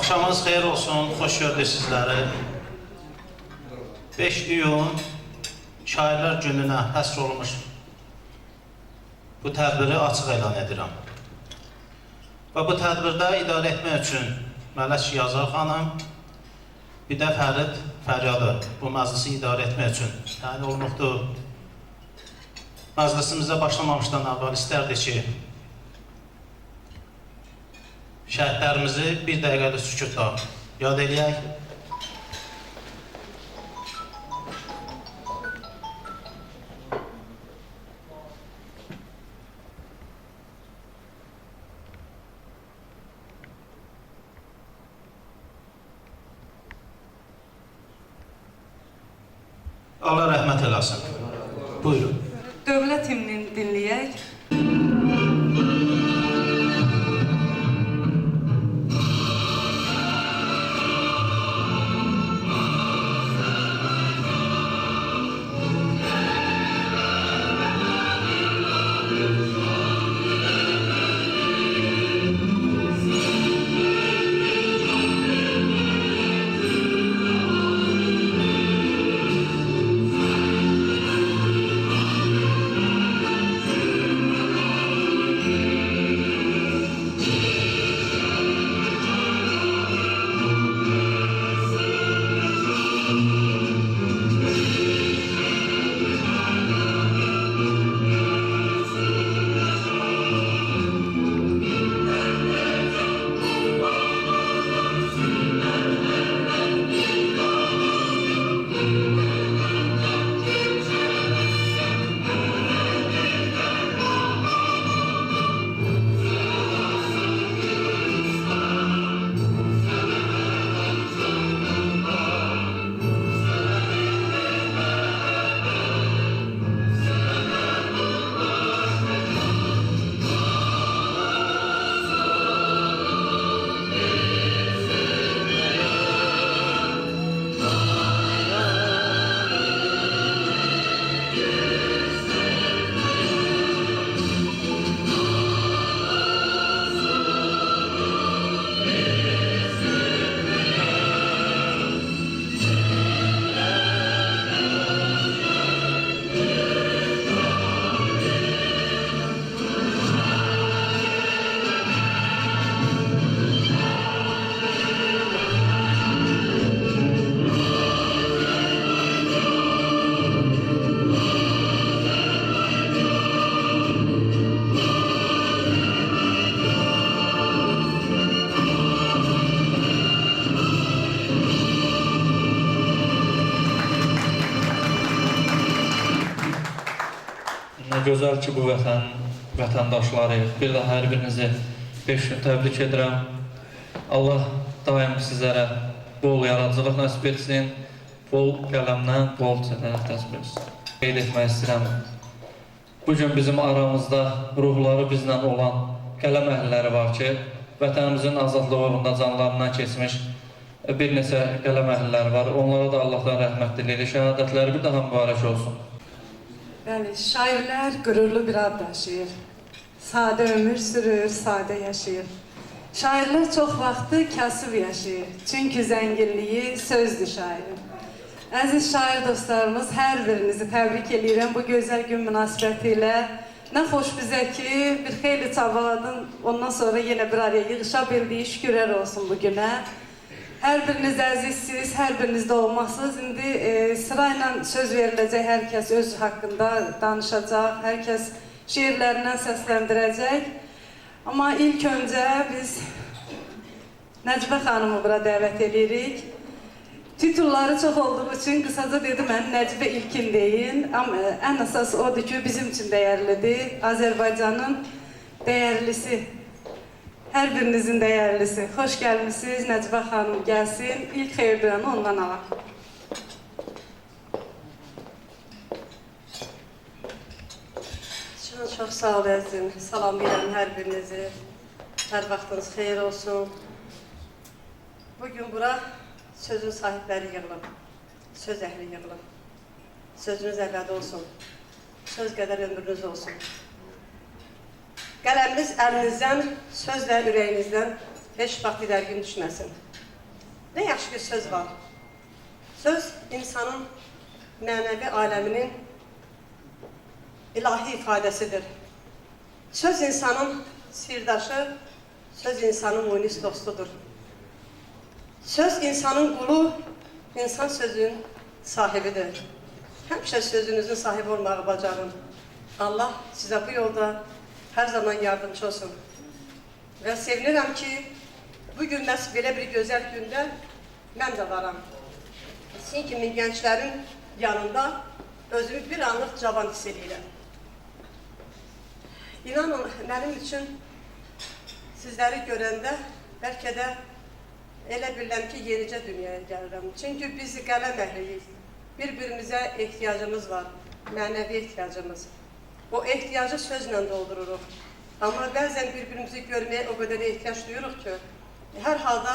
Axşamınız xeyir olsun, xoş gördük sizləri. 5 iyun Şairlər Gününə həsr olunmuş bu tədbiri açıq elan edirəm. Və bu tədbirdə idarə etmək üçün Mələk Yazar xanım, bir də Fərid Fəryadov bu məclisi idarə etmək üçün təyin olunubdur. Məclisimizə başlamamışdan əvvəl istərdik ki, şəhidlərimizi bir dəqiqəli sükutla yad eləyək. Allah rəhmət eləsin. Buyurun. Dövlət himnini dinləyək. Gözəl ki, bu vətəndaşları, bir də hər birinizi 5 gün təbrik edirəm. Allah daim sizlərə bol yaradıcılıq nəsib etsin, bol qələmdən, bol çətənət nəsib etsin. Qeyd etmək istəyirəm. Bugün bizim aramızda ruhları bizlə olan qələm əhliləri var ki, vətənimizin azadlığı uğrunda canlarından keçmiş bir neçə qələm əhliləri var. Onlara da Allahdan rəhmət diləyirik. Şəhadətləri bir daha mübarək olsun. Bəli, şairlər qürurlu bir ad daşıyır. Sadə ömür sürür, sadə yaşayır. Şairlər çox vaxtı kasıb yaşayır. Çünki zənginliyi sözdür şairin. Əziz şair dostlarımız, hər birinizi təbrik edirəm bu gözəl gün münasibəti ilə. Nə xoş bizə ki, bir xeyli çabaladın, ondan sonra yenə bir araya yığışa bildik, şükürlər olsun bu günə. Hər biriniz əzizsiz, hər biriniz də olmazsınız. İndi sırayla söz veriləcək, hər kəs öz haqqında danışacaq, hər kəs şiirlərindən səsləndirəcək. Amma ilk öncə biz Nəcibə xanımı bura dəvət edirik. Titulları çox olduğu üçün qısaca dedim, mən Nəcibə ilkin deyin. Amma ən əsas odur ki, bizim üçün dəyərlidir. Azərbaycanın dəyərlisi. Hər birinizin dəyərlisi. Xoş gəlmişsiniz, Nəcibə xanım gəlsin. İlk xeyir duyanı ondan alaq. Çox sağ ol əzizim. Salam verirəm hər birinizi. Hər vaxtınız xeyir olsun. Bugün bura sözün sahibləri yığılıb. Söz əhli yığılıb. Sözünüz əbədi olsun. Söz qədər ömrünüz olsun. Qələminiz əlinizdən, sözlə ürəyinizdən heç vaxt didərgin düşməsin. Ne yaxşı ki söz var. Söz insanın mənəvi aləminin ilahi ifadəsidir. Söz insanın sirdaşı, söz insanın munis dostudur. Söz insanın qulu, insan sözün sahibidir. Həmişə sözünüzün sahibi olmağı bacarın. Allah sizə bu yolda hər zaman yardımcı olsun. Və sevinirəm ki, bugün məhz belə bir gözəl gündə mən də varam. Sizin kimi gənclərin yanında özümü bir anlıq cavan hiss edirəm. İnanın, mənim üçün sizləri görəndə bəlkə də elə bilirəm ki, yenicə dünyaya gəlirəm. Çünki biz qələm əhliyik. Bir-birimizə ehtiyacımız var, mənəvi ehtiyacımız. O ehtiyacı sözlə doldururuq. Amma bəzən bir-birimizi görməyə o qədər ehtiyac duyuruq ki, hər halda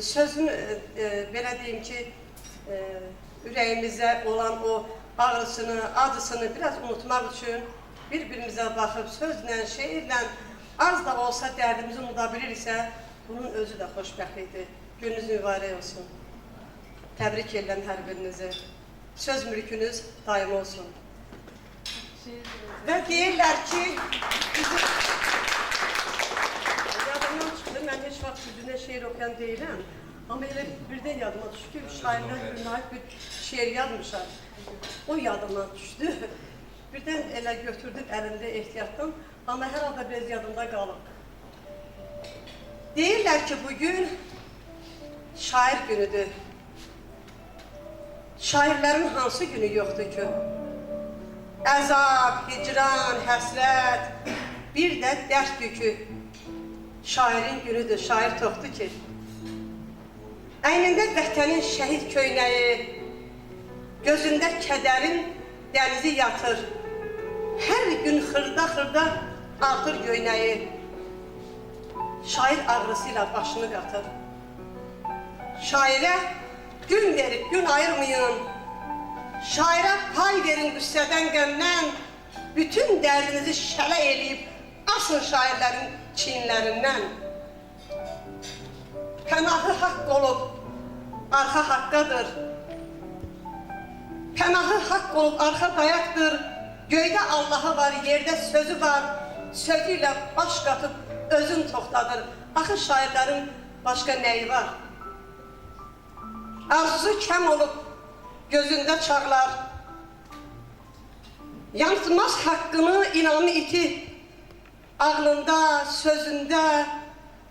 sözün, belə deyim ki, ürəyimizə olan o ağrısını, acısını biraz unutmaq üçün bir-birimizə baxıb sözlə, şeirlə az da olsa dərdimizi unuda bilirsə, bunun özü də xoşbəxtlikdir. Gününüz mübarək olsun. Təbrik edirəm hər birinizi. Söz mülkünüz daim olsun. Və deyirlər ki, yadımdan çıxdı, mən heç vaxt üzünə şeir oxuyan deyiləm. Amma elə birdən yadıma düşdü ki, şairlər gününə aid bir şeir yazmışlar. O yadımdan düşdü. Birdən elə götürdüm əlimdə ehtiyatdan, amma hər halda biraz yadımda qalıb. Deyirlər ki, bugün şair günüdür. Şairlərin hansı günü yoxdur ki? Əzab, hicran, həsrət, bir də dərd yükü. Şairin günüdür, şair toxdur ki. Əynində vətənin şəhid köynəyi, gözündə kədərin dənizi yatır. Hər gün xırda-xırda artır göynəyi. Şair ağrısıyla başını qatır. Şairə gün verib gün ayırmayın. Şairə pay verin qüssədən, qəmdən. Bütün dərdinizi şələ eləyib asın şairlərin çiyinlərindən. Pənahı haqq olub, arxa haqqadır. Pənahı haqq olub, arxa dayaqdır. Göydə Allahı var, yerdə sözü var. Sözü ilə baş qatıb özün toxtadır. Axı şairlərin başqa nəyi var? Arzusu kəm olub, gözündə çağlar. Yansımaz haqqını, inamı iti. Ağlında, sözündə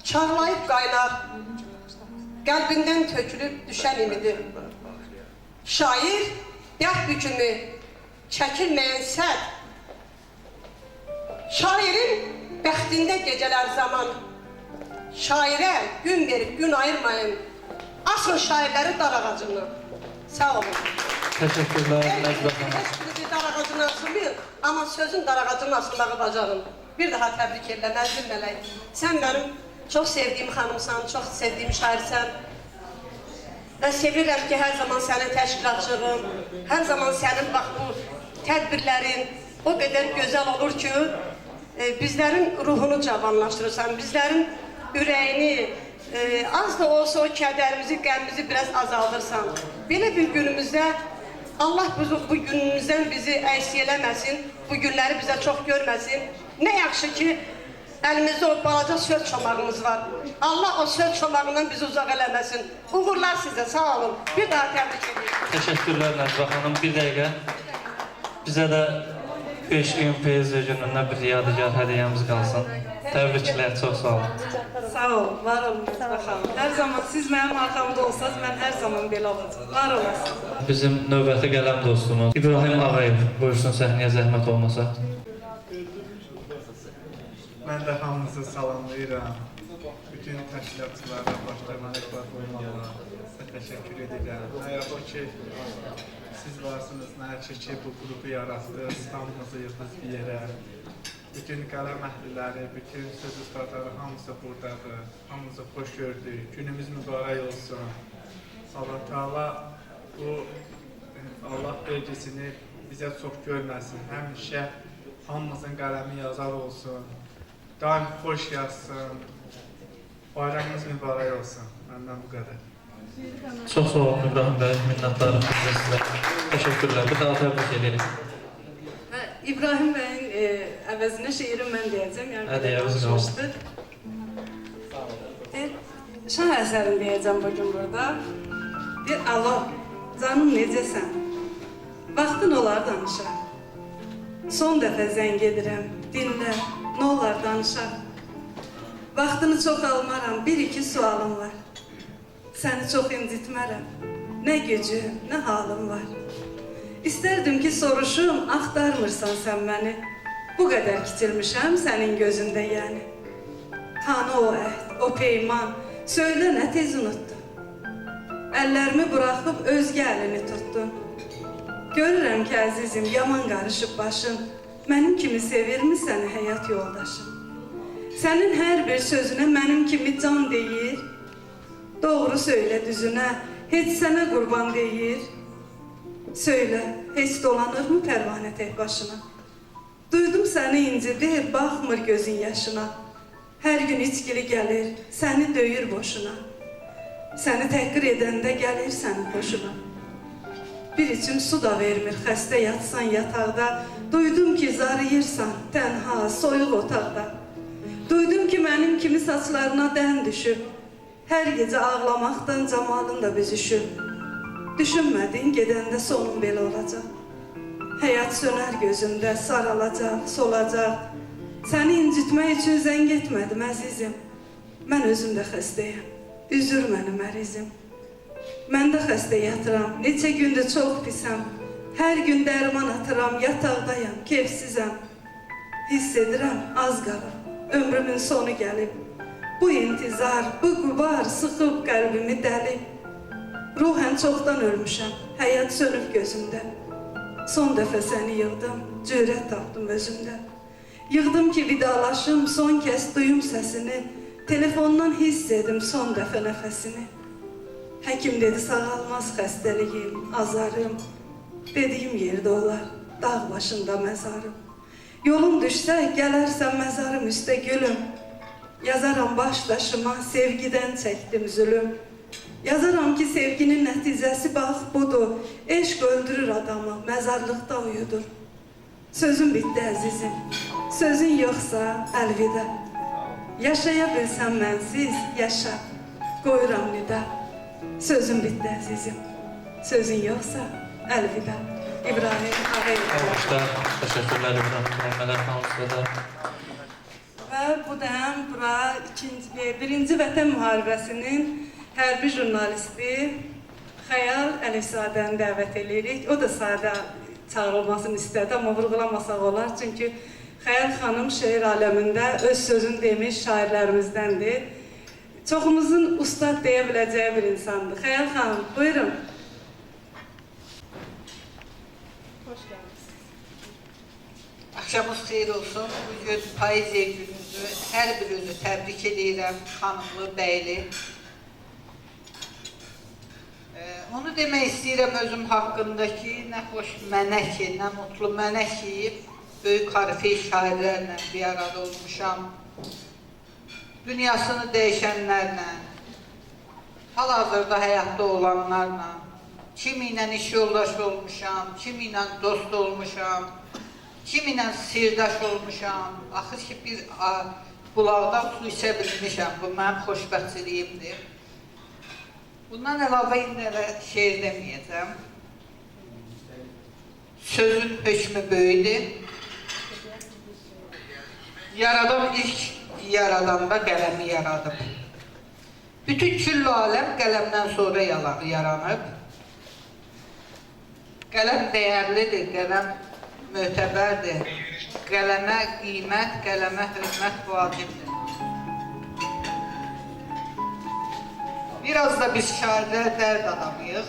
çağlayıb qaynar. Qəlbindən tökülüb düşən imidir. Şair, dərd bükümü, çəkilməyən səd. Şairin bəxtində gecələr zaman. Şairə gün verib gün ayırmayın. Asın şairləri dar ağacını. Sağ olun. Təşəkkürlər, Nəcbə xanım. Heç birisi dar ağacını asılmayın, amma sözün dar ağacını asılmağı bacarın. Bir daha təbrik edirəm, Əzim Mələk. Sən mənim çox sevdiyim xanımsan, çox sevdiyim şairsən. Mən sevirəm ki, hər zaman sənin təşkilatçılığın, hər zaman sənin bax bu tədbirlərin o qədər gözəl olur ki, bizlərin ruhunu cavanlaşdırırsan, bizlərin ürəyini, az da olsa o kədərimizi, qəmimizi biraz azaldırsan. Belə bir günümüzdə Allah bu günümüzdən bizi əks eləməsin, bu günləri bizə çox görməsin. Nə yaxşı ki, əlimizdə o balaca söz çomağımız var. Allah o söz çomağından bizi uzaq eləməsin. Uğurlar sizə, sağ olun. Bir daha təbrik edirəm. Təşəkkürlər Nəcbə xanım. Bir dəqiqə. Bizə də 5 iyun Poeziya günündə bir yadigar hədiyyəmiz qalsın. Təbriklər, çox sağ olun. Sağ olun, var olun Nəcbə xanım. Hər zaman siz mənim arxamda olsanız, mən hər zaman belə olacaq. Var olasınız. Bizim növbəti qələm dostumuz İbrahim Ağayev. Buyursun səhnəyə zəhmət olmasa. Mən də hamınızı salamlayıram. Bütün təşkilatçılara, başda Mələklər Qoymalara təşəkkür edirəm. Əgər o ki, siz varsınız, nəçə ki, bu qrupu yaratdınız, hamınızı yıldız bir yerə. Bütün qələm əhliləri, bütün söz ustadları hamısı buradadır. Hamınızı xoş gördük. Günümüz mübarək olsun. Allah Teala bu Allah vergisini bizə çox görməsin. Həmişə hamımızın qələmi yazar olsun. Daim xoş yazsın. Bayramımız mübarək olsun. Məndən bu qədər. Çox sağ olun İbrahim bəy, minnətdarım sizə. Təşəkkürlər. Bir daha təbrik edirik. Və İbrahim bəyin əvəzinə şeiri mən deyəcəm. Yəni Hadi, belə əvəzinə danışmışdıq. Şah əsərini deyəcəm bugün burada. Alo, canım necəsən? Vaxtın olar danışaq. Son dəfə zəng edirəm, dinlə, nə olar danışaq. Vaxtını çox almaram, bir-iki sualım var. Səni çox incitmərəm, nə gücü, nə halım var. İstərdim ki, soruşum, axtarmırsan sən məni. Bu qədər kiçilmişəm sənin gözündə yəni. Hanı o əhd, o peyman, söylə nə tez unuttun. Əllərimi buraxıb özgə əlini tuttun. Görürəm ki, əzizim, yaman qarışıb başın. Mənim kimi sevirmi səni həyat yoldaşım? Sənin hər bir sözünə mənim kimi can deyir. Doğru söylə düzünə, heç sənə qurban deyir. Söylə, heç dolanırmı pərvanə tək başına? Duydum səni incidir, baxmır gözün yaşına. Hər gün içkili gəlir, səni döyür boşuna. Səni təhqir edəndə gəlir sənin xoşuna. Bir içim su da vermir, xəstə yatsan yataqda. Duydum ki, zarıyırsan, tənha, soyuq otaqda. Duydum ki, mənim kimi saçlarına dən düşüb. Hər gecə ağlamaqdan camalın da büzüşüb. Düşünmədin, gedəndə sonun belə olacaq. Həyat sönər gözümdə, saralacaq, solacaq. Səni incitmək üçün zəng etmədim, əzizim. Mən özüm də xəstəyəm, üzür mənim ərizim. Mən də xəstə yatıram, neçə gündür çox pisəm. Hər gün dərman atıram, yataqdayam, keyfsizəm. Hiss edirəm, az qalıb, ömrümün sonu gəlib. Bu intizar, bu qubar sıxıb qəlbimi dəlib. Ruhən çoxdan ölmüşəm, həyat sönüb gözümdə. Son dəfə səni yığdım, cürət tapdım özümdə. Yığdım ki, vidalaşım, son kəs duyum səsini. Telefondan hiss edim son dəfə nəfəsini. Həkim dedi, sağalmaz xəstəliyim, azarım. Dediyim yerdə olar, dağ başında məzarım. Yolum düşsə, gələrsən məzarım üstə gülüm. Yazaram başdaşıma, sevgidən çəkdim zülüm. Yazaram ki, sevginin nəticəsi bax budur. Eşq öldürür adamı, məzarlıqda uyudur. Sözüm bitdi əzizim, sözün yoxsa əlvida. Yaşaya bilsəm mənsiz, yaşa, qoyuram nida. Sözüm bitdi əzizim, sözün yoxsa əlvida. İbrahim Ağayev. Almışlar, təşəkkürlər İbrahim, müəlmələr xanımızda da. Və bu dəm bura birinci Vətən müharibəsinin hərbi jurnalisti Xəyal Əlifzadəni dəvət edirik. O da sadə çağırılmasını istədi, amma vurğulamasaq olar. Çünki Xəyal xanım şeir aləmində öz sözünü demiş şairlərimizdəndir. Çoxumuzun ustad deyə biləcəyi bir insandır. Xəyal xanım, buyurun. Hoş geldiniz. Akşamınız xeyir olsun. Bugün poeziya gününüzü hər birini təbrik edirəm, xanımlı, bəyli. Onu demək istəyirəm özüm haqqında ki, nə xoş mənə ki, nə mutlu mənə ki, böyük harfi şairlərlə bir arada olmuşam. Dünyasını dəyişənlərlə, hal-hazırda həyatda olanlarla, kimi ilə iş yoldaşı olmuşam, kimi ilə dost olmuşam, kimi ilə sirdaş olmuşam. Axır ki, bir bulaqdan su içə bilmişəm, bu mənim xoşbəxtçiliyimdir. Bundan əlavə indi şeir deməyəcəm. Sözün hökmü böyüdür. Yaradan ilk yaradanda qələmi yaradıb. Bütün küllü aləm qələmdən sonra yaranıb. Qələm dəyərlidir, qələm mötəbərdir. Qələmə qiymət, qələmə hörmət vacibdir. Biraz da biz şairlər dərd adamıyıq.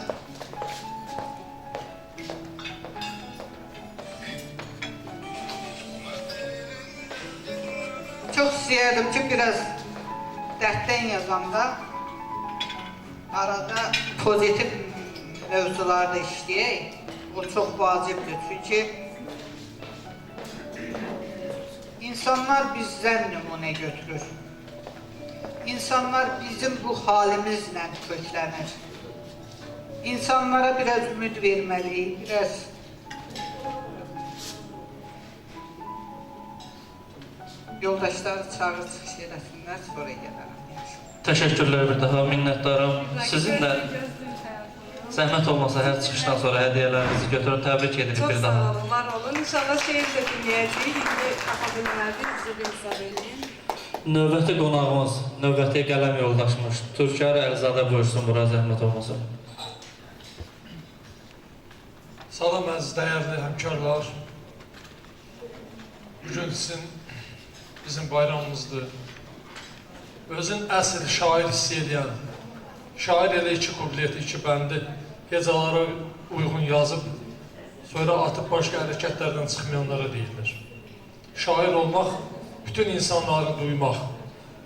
Çox istəyərdim ki, biraz dərddən yazanda arada pozitiv mövzularda işləyək. O çox vacibdir. Çünki insanlar bizdən nümunə götürür. İnsanlar bizim bu halimizlə köklənir. insanlara biraz ümid verməliyik, biraz yoldaşları çağır çıxış eləsinlər, sonra gələrəm. Təşəkkürlər bir daha, minnətdaram. Sizin də zəhmət olmasa hər çıxışdan sonra hədiyyələrinizi götürüb təbrik edirik Çok bir sağ daha. olun, var olun. İnşallah şehir de dinleyeceğiz. İndi tapa bilmədi, bizi bir hesab edin. Növbəti qonağımız, növbəti qələm yoldaşımız Türkər Əlizadə buyursun bura zəhmət olmasa. Salam əziz dəyərli həmkarlar. Bugün sizin bizim bayramımızdır. Özün əsl şair hiss edən, şair elə iki kubleti, iki bəndi hecalara uyğun yazıb, sonra atıb başqa hərəkətlərdən çıxmayanlara deyilir. Şair olmaq, bütün insanları duymaq,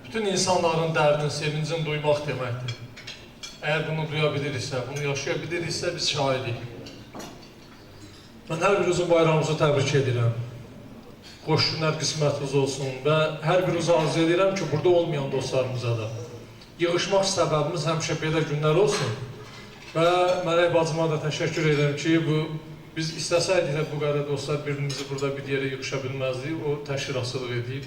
bütün insanların dərdini, sevincini duymaq deməkdir. Əgər bunu duya biliriksə, bunu yaşaya biliriksə, biz şairik. Mən hər birinizin bayramınızı təbrik edirəm. Xoş günlər qismətiniz olsun və hər birinizi arzu edirəm ki, burada olmayan dostlarımıza da yığışmaq səbəbimiz həmişə belə günlər olsun və Mələk bacıma da təşəkkür edirəm ki, biz istəsəydik də bu qədər dostlar birimizi burada bir yerə yığışa bilməzdik, o təşkilatçılıq edib.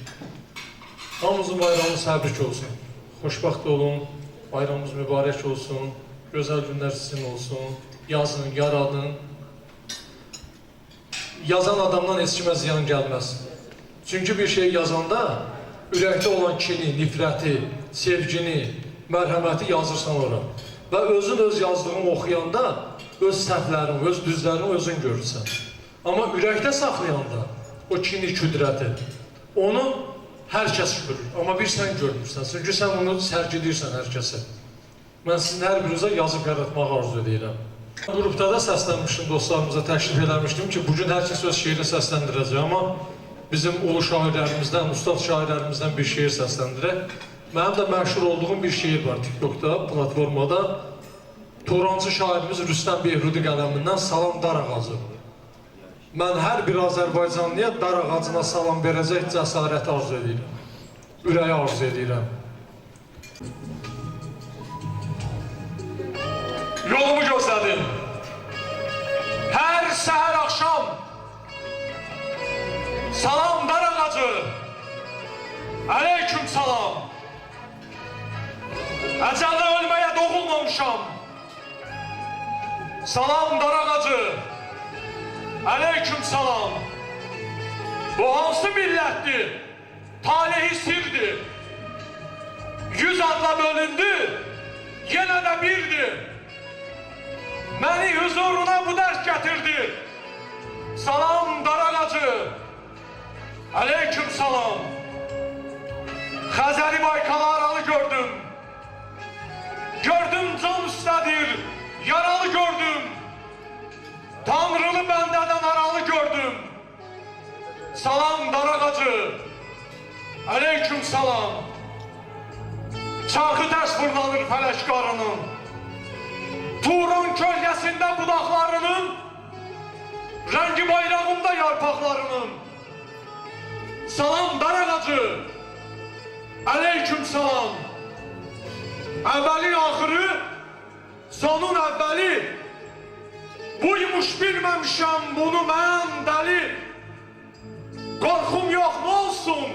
Hamımızın bayramımız təbrik olsun, xoşbəxt olun, bayramımız mübarək olsun, gözəl günlər sizin olsun, yazın, yaradın. Yazan adamdan heç kimə ziyan gəlməz. Çünki bir şey yazanda ürəkdə olan kini, nifrəti, sevgini, mərhəməti yazırsan ora. Və özün öz yazdığını oxuyanda öz səhvlərini, öz düzlərini özün görürsən. Amma ürəkdə saxlayanda o kini, küdrəti, onu hər kəs görür. Amma bir sən görmürsən. Çünki sən onu sərgiləyirsən hər kəsə. Mən sizin hər birinizə yazıb yaratmaq arzu edirəm. Qrupda da səslənmişdim, dostlarımıza təklif eləmişdim ki, bugün hər kəs öz şeirini səsləndirəcək, amma bizim ulu şairlərimizdən, ustad şairlərimizdən bir şeir səsləndirək. Mənim də məşhur olduğum bir şeir var TikTokda, platformada. Torancı şairimiz Rüstəm Behrudi qələmindən Salam dar ağacı. Mən hər bir Azərbaycanlıya dar ağacına salam verəcək cəsarəti arzu edirəm, ürəyi arzu edirəm. Yolumu gözlədim. Hər səhər axşam salam dar ağacı, aleyküm salam. Əcəldə ölməyə doğulmamışam. Salam dar ağacı, aleyküm salam. Bu hansı millətdir? Talihi sirdir. 100 adla bölündü, yenə də birdir. Məni huzuruna bu dərs gətirdi. Salam dar ağacı, aleyküm salam. Xəzəri Baykalı aralı gördüm. Gördüm can üstədir, yaralı gördüm. Tanrılı bəndədən aralı gördüm. Salam dar ağacı, aleyküm salam. Çarxı tərs fırlanır fələş qarının. Turan kölgəsində budaqlarının, rəngi bayrağında yarpaqlarının. Salam dar ağacı, aleyküm salam. Əvvəlin axırı, sonun əvvəli. Buymuş bilməmişəm bunu mən dəli. Qorxum yox nə olsun,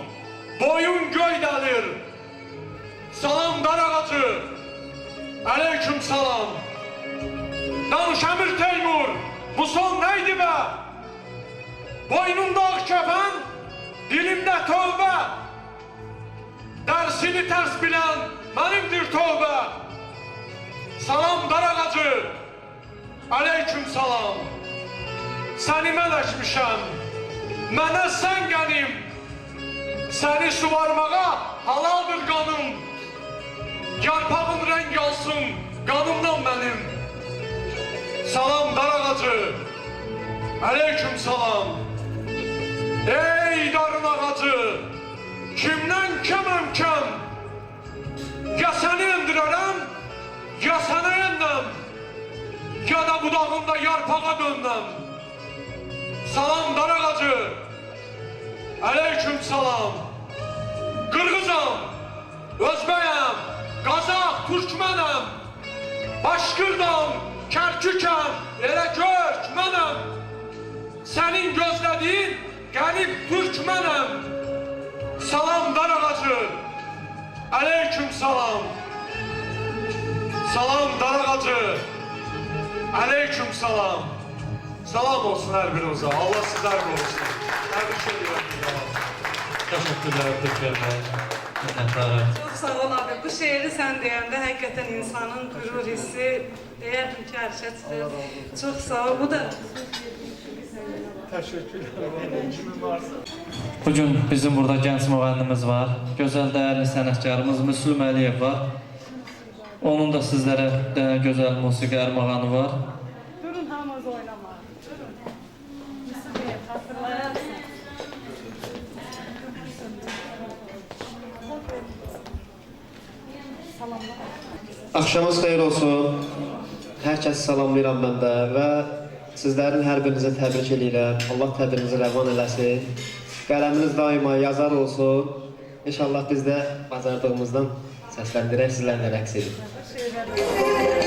boyun göy dəlir. Salam dar ağacı, aleyküm salam. Danış Əmir Teymur, bu son neydi be? Boynumda ağ kəfən, dilimdə tövbə. Dərsini tərs bilən mənimdir tövbə. Salam dar ağacı, aleyküm salam. Səni mələşmişəm, mənə sən qənim. Səni suvarmağa halaldır qanım. Yarpağın rəng alsın qanımdan mənim. Salam dar ağacı, aleyküm salam. Ey darın ağacı, kimdən kəməm kəm? Ya səni endirərəm, ya sənə ennəm, ya da budağında yarpağa dönnəm. Salam dar ağacı, aleyküm salam. Qırğızam, Özbəyəm, Qazaq, Türkmənəm, Başqırdam, kərkükəm, elə gör ki, mənəm. Sənin gözlədiyin qərib türkmənəm. Salam dar ağacı, aleyküm salam. Salam dar ağacı, aleyküm salam. Salam olsun hər birinizə, Allah sizlər qorusun. Təbrik edirəm. Teşekkürler Türkiye Bey. Minnettarım. Çok sağ ol abi. Bu şiiri sen deyəndə həqiqətən insanın qürur hissi deyərdim ki, hərşətdir. Çok sağ ol. Bu da Təşəkkürlər. Kimin varsa. Bugün bizim burada genç müğənnimiz var. Gözəl dəyərli sənətkarımız Müslüm Əliyev var. Onun da sizlərə gözəl musiqi armağanı var. durun hamınız oynama. Durun. Müslüm hatırlayarsın. Axşamınız xeyir olsun. Hər kəsi salamlayıram mən də və sizlərin hər birinizə təbrik edirəm. Allah təbrinizi rəvan eləsin. Qələminiz daima yazar olsun. İnşallah biz də bacardığımızdan səsləndirək, sizlərlə rəqs edin.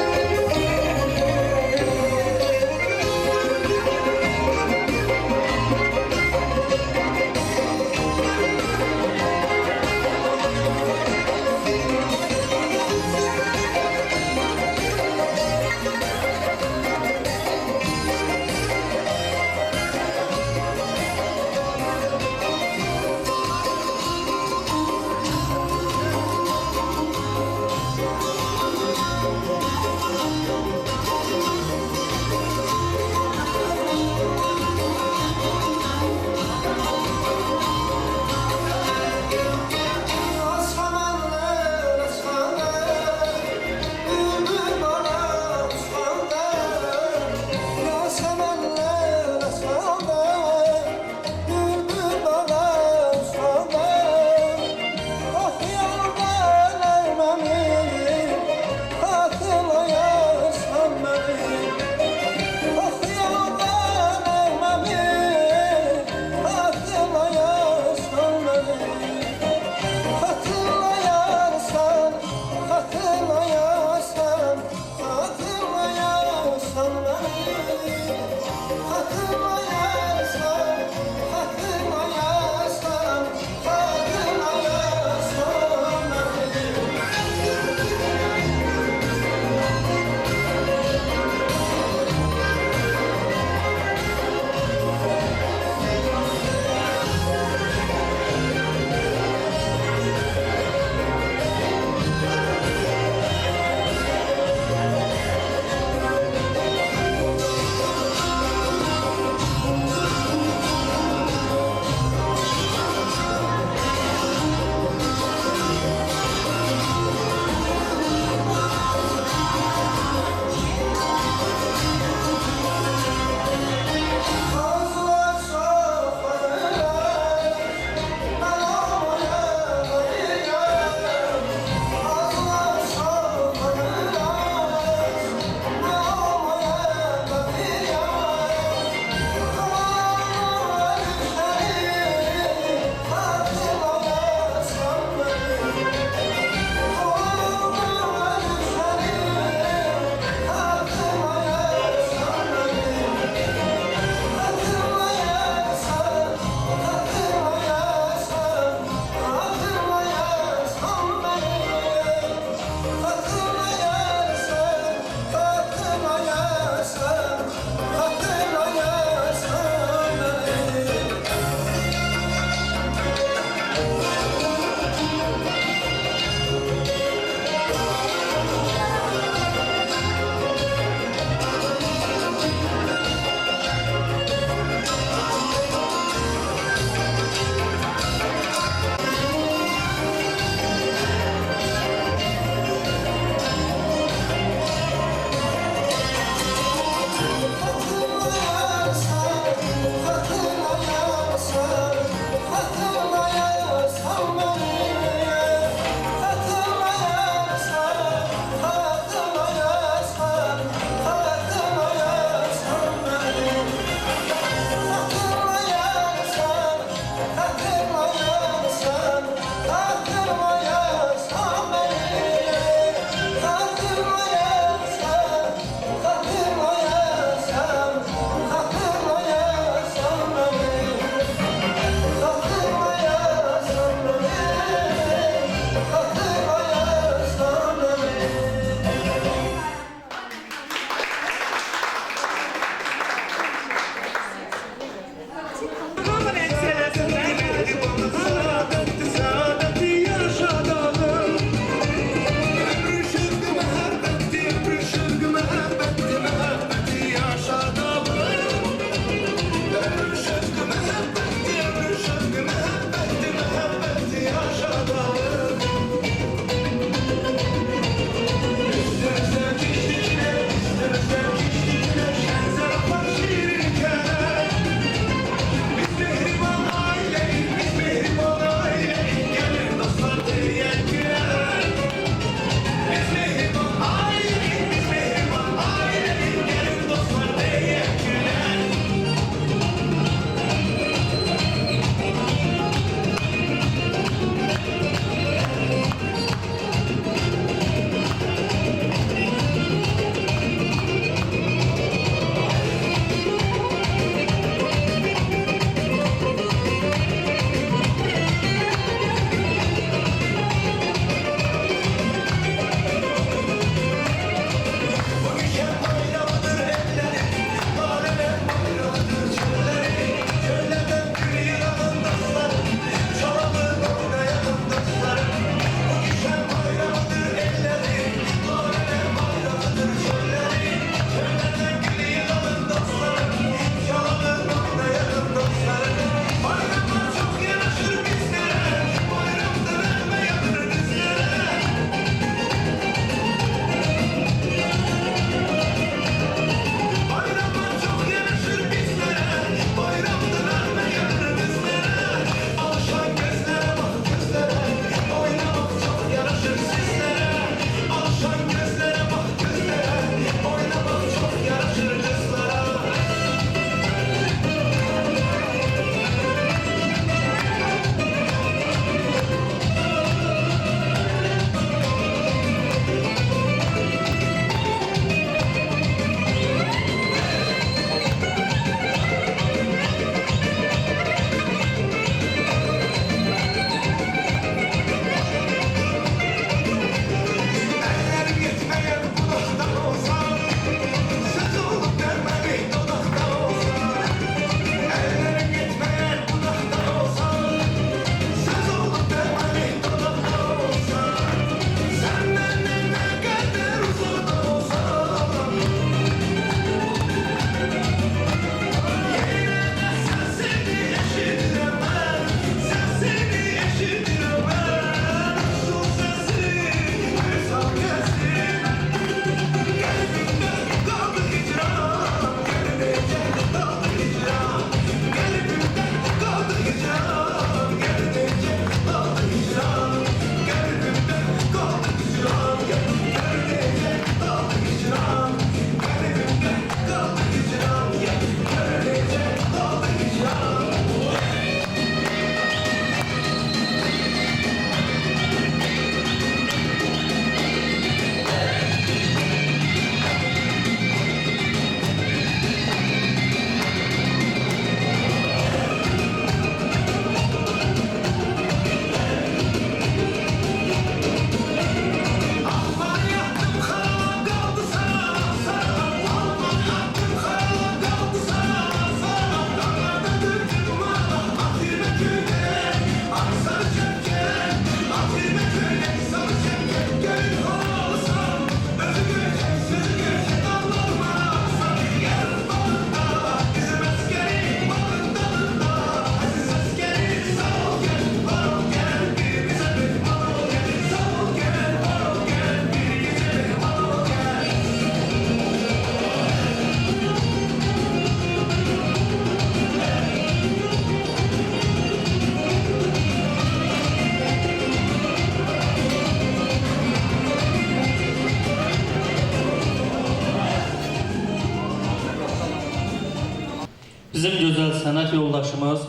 yoldaşımız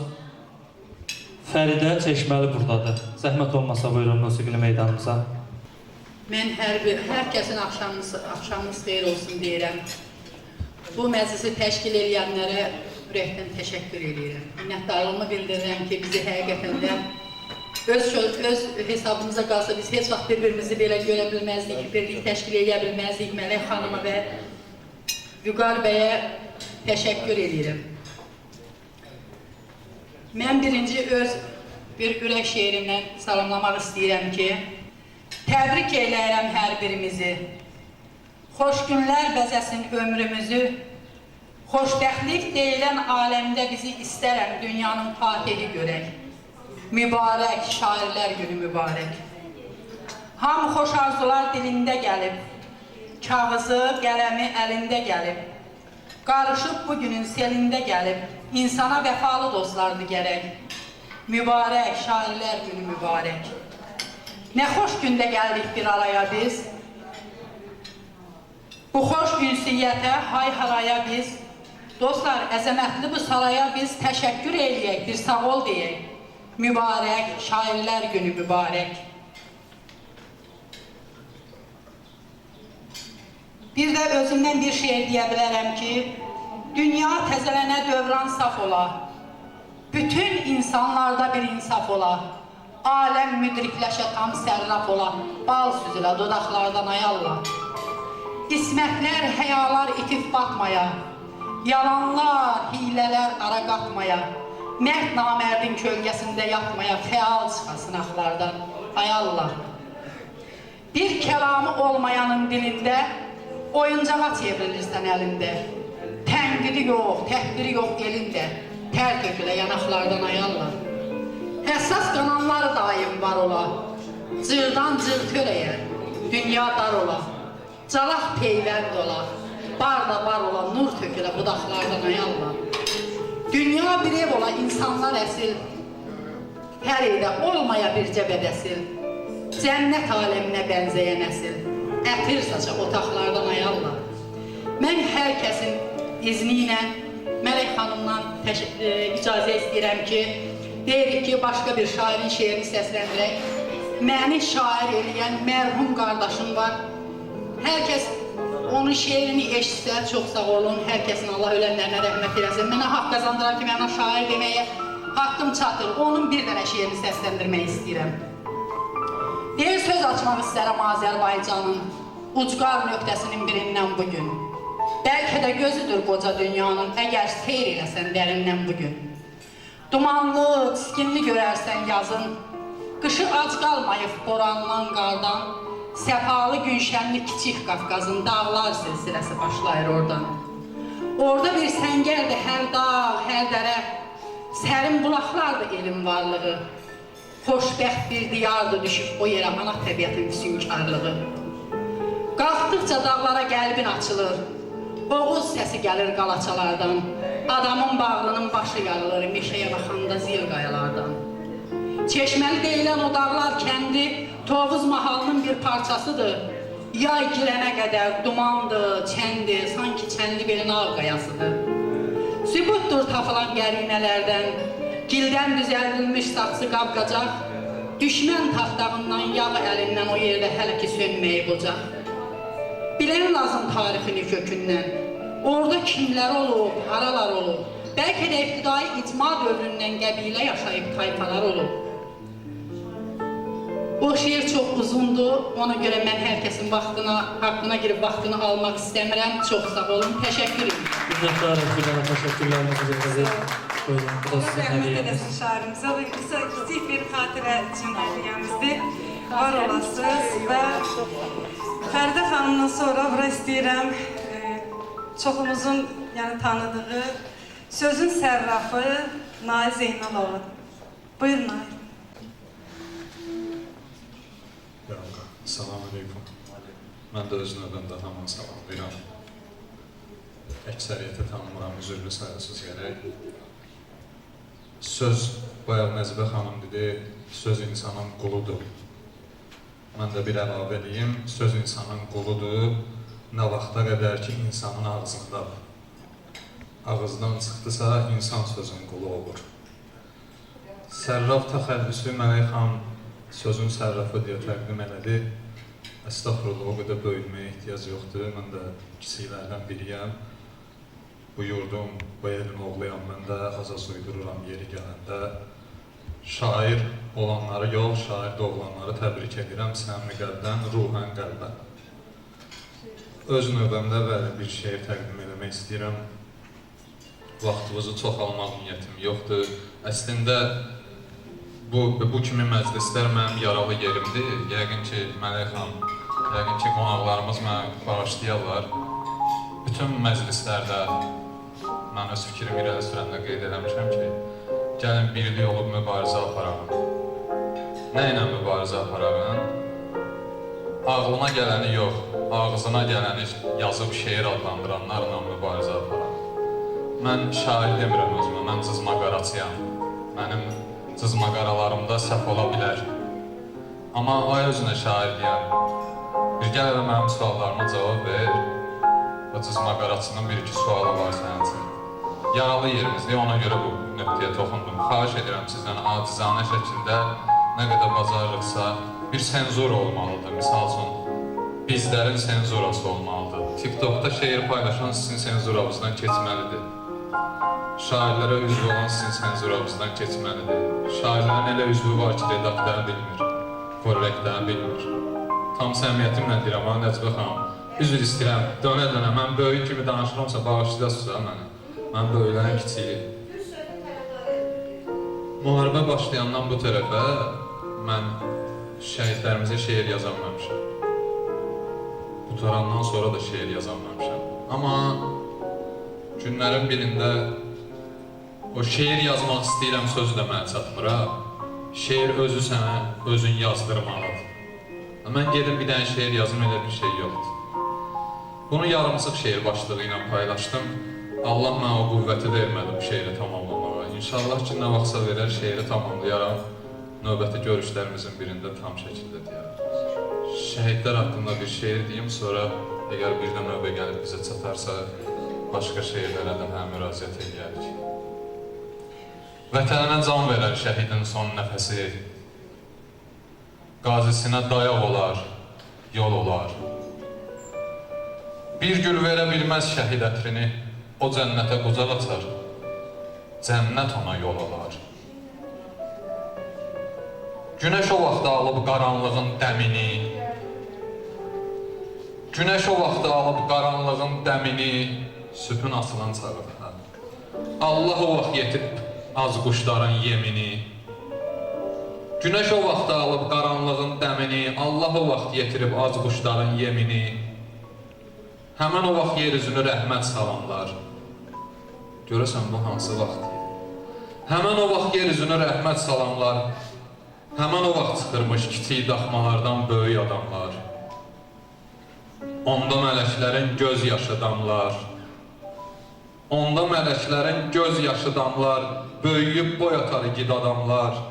Fəridə Çeşməli buradadır. Zəhmət olmasa buyurun musiqili meydanımıza. Mən hər kəsin axşamınız xeyir olsun deyirəm. Bu məclisi təşkil edənlərə ürəkdən təşəkkür edirəm. Minnətdarlığımı bildirirəm ki, bizi həqiqətən də öz hesabımıza qalsa biz heç vaxt bir-birimizi belə görə bilməzdik, birlik təşkil edə bilməzdik. Mələk xanıma və Vüqar bəyə təşəkkür edirəm. Mən birinci öz bir ürək şeirimlə salamlamaq istəyirəm ki, təbrik eləyirəm hər birimizi. Xoş günlər bəzəsin ömrümüzü. Xoşbəxtlik deyilən aləmdə bizi istərəm dünyanın fatihi görək. Mübarək, şairlər günü mübarək. Hamı xoş arzular dilində gəlib, kağızı, qələmi əlində gəlib. Qarışıb bugünün selində gəlib, insana vəfalı dostlardı gərək. Mübarək, şairlər günü mübarək. Nə xoş gündə gəldik bir araya biz. Bu xoş ünsiyyətə, hay-haraya biz. Dostlar, əzəmətli bu saraya biz təşəkkür eləyək, bir sağ ol deyək. Mübarək, şairlər günü mübarək. Bir də özümdən bir şeir deyə bilərəm ki, dünya təzələnə dövran saf ola, bütün insanlarda bir insaf ola, aləm müdrikləşə tam sərraf ola, bal süzülə dodaqlardan ayalla. İsmətlər, həyalar itib batmaya, yalanlar, hilələr ara qatmaya, mərd namərdin kölgəsində yatmaya, fəal çıxa sınaqlardan ayalla. Bir kəlamı olmayanın dilində, oyuncağa çevrilirsən əlində. Tənqidi yox, təhqiri yox elində, tər tökülə yanaqlardan ayalla. Həssas qananlar daim var ola, cırdan cır törəyə, dünya dar ola. Calaq peyvənd ola, bar da bar ola, nur tökülə budaqlardan ayalla. Dünya bir ev ola, insanlar əsil, hər eydə olmaya bircə bədəsil, cənnət aləminə bənzəyən əsil, ətir saça otaqlardan ayalla. Mən hər kəsin izni ilə Mələk xanımdan icazə istəyirəm ki, deyirik ki, başqa bir şairin şeirini səsləndirək. Məni şair eləyən mərhum qardaşım var. Hər kəs onun şeirini eşitsə, çox sağ olun. Hər kəsin Allah ölənlərinə rəhmət eləsin. Mənə haqq qazandıran ki, mənə şair deməyə haqqım çatır. Onun bir dənə şeirini səsləndirmək istəyirəm. Deyir, söz açmaq istərəm Azərbaycanın ucqar nöqtəsinin birindən bugün. Bəlkə də gözüdür qoca dünyanın, əgər seyr eləsən dərindən bugün. Dumanlı, tiskinli görərsən yazın, qışı ac qalmayıb boranlan qardan, səfalı günşənli kiçik Qafqazın dağlar silsiləsi başlayır oradan. Orada bir səngərdir hər dağ, hər dərə, sərin bulaqlardır elin varlığı. Xoşbəxt bir diyardır düşüb o yerə ana təbiətin füsünkarlığı. Qalxdıqca dağlara qəlbin açılır, Oğuz səsi gəlir qalaçalardan, adamın bağrının başı yarılır meşəyə baxanda zil qayalardan. Çeşməli deyilən o dağlar kəndi Tovuz mahalının bir parçasıdır. Yay girənə qədər dumandır, çəndir, sanki çənli belin ağ qayasıdır. Sübutdur tapılan qərinələrdən, gildən düzəldilmiş saxsı qab-qacaq, düşmən taxtağından, yağ əlindən o yerdə hələ ki sönməyib ocaq. Bilən lazım tarixini kökündən, orada kimlər olub, haralar olub, bəlkə də ibtidai icma dövründən qəbilə yaşayıb tayfalar olub. O şeir çox uzundur, ona görə mən hər kəsin haqqına girib vaxtını almaq istəmirəm. Çox sağ olun, təşəkkür edirəm. Minnətdarım, təşəkkürlərinizi bildirik. Buyurun, bu da sizin hədiyyəniz. Şairimizə kiçik bir xatirə üçün hədiyyəmizdir. Var olasınız və Fəridə xanımdan sonra bura istəyirəm çoxumuzun tanıdığı sözün sərrafı Nail Zeynalovu. Buyur Nail. Salam aleyküm. Mən də öz növbəmdə hamını salamlayıram. Əksəriyyəti tanımıram, üzürlü sayısız gərək. Söz bayaq Nəzibə xanım dedi, söz insanın quludur. Mən də bir əlavə edeyim, söz insanın quludur, nə vaxta qədər ki, insanın ağzındadır. Ağızdan çıxdısa, insan sözün qulu olur. Sərraf təxəllüsü Mələk xanım sözün sərrafı deyə təqdim elədi. Əstəğfurullah, o qədər böyüməyə ehtiyac yoxdur. Mən də kiçiklərdən biriyəm. Bu yurdum, bu elin oğluyam. Mən də azaz uydururam yeri gələndə. Şair olanları yox, şair oğlanları təbrik edirəm. Səmimi qəlbdən, ruhən qəlbən. Öz növbəmdə bəli bir şeir təqdim eləmək istəyirəm. Vaxtınızı çox almaq niyyətim yoxdur. Əslində, bu kimi məclislər mənim yaralı yerimdir. Yəqin ki, Mələk xanım, yəqin ki, qonaqlarımız mənə bağışlayarlar. Bütün məclislərdə mən öz fikrimi irəli sürəndə qeyd eləmişəm ki, gəlin birlik olub mübarizə aparağın. Nə ilə mübarizə aparağın? Ağlına gələni yox, ağzına gələni yazıb şeir adlandıranlarla mübarizə aparağın. Mən şair demirəm özümə, mən cızmaqaraçıyam. Mənim cızmaqaralarımda səhv ola bilər. Amma ay özünə şair deyəm. Bir gəl elə mənim suallarıma cavab ver. O cızmaqaraçının bir-iki sualı var sənin üçün. Yaralı yerimizdir, ona görə bu nöqtəyə toxundum. Xahiş edirəm sizdən acizanə şəkildə nə qədər bacarırıqsa bir senzur olmalıdır. Misal üçün, bizlərin senzurası olmalıdır. TikTokda şeir paylaşan sizin senzuravızdan keçməlidir. Şairlərə üzvü olan sizin senzuravızdan keçməlidir. Şairlərin elə üzvü var ki, redaktörü bilmir, korrektörü bilmir. Tam səmiyyətimlə deyirəm, Nəcibə xanım, üzr istəyirəm, dönə-dönə, mən böyük kimi danışıramsa, bağışlayacaqsınız mənə. Mən böyüklərin kiçiyim. Müharibə başlayandan bu tərəfə mən şəhidlərimizə şeir yazamamışam. Qutarandan sonra da şeir yazamamışam. Amma günlərin birində o şeir yazmaq istəyirəm sözü də mənə çatmır ha. Şeir özü sənə özün yazdırmalıdır. Mən gedim bir dənə şeir yazım, elə bir şey yoxdur. Bunu yarımsıq şeir başlığı ilə paylaşdım. Allah mənə o qüvvəti vermədi bu şeiri tamamlamağa. İnşallah ki, nə vaxtsa verər şeiri tamamlayaram. Növbəti görüşlərimizin birində tam şəkildə deyərəm. Şəhidlər haqqında bir şeir deyim, sonra əgər bir də növbə gəlib bizə çatarsa, başqa şeirlərə də müraciət edərik. Vətənə can verər şəhidin son nəfəsi. Qazisinə dayaq olar, yol olar. Bir gül verə bilməz şəhid ətrini, o cənnətə qucaq açar, cənnət ona yol olar. Günəş o vaxtda alıb qaranlığın dəmini, günəş o vaxtda alıb qaranlığın dəmini, sübün asılan çağırda. Allah o vaxt yetirib az quşların yemini, günəş o vaxtda alıb qaranlığın dəmini, Allah o vaxt yetirib az quşların yemini, həmən o vaxt yer üzünü rəhmət salamlar. Görəsən bu hansı vaxtdır? Həmən o vaxt yer üzünü rəhmət salamlar. Həmən o vaxt çıxırmış kiçik daxmalardan böyük adamlar. Onda mələklərin göz yaşı damlar. Onda mələklərin göz yaşı damlar. Böyüyüb boy atar igid adamlar.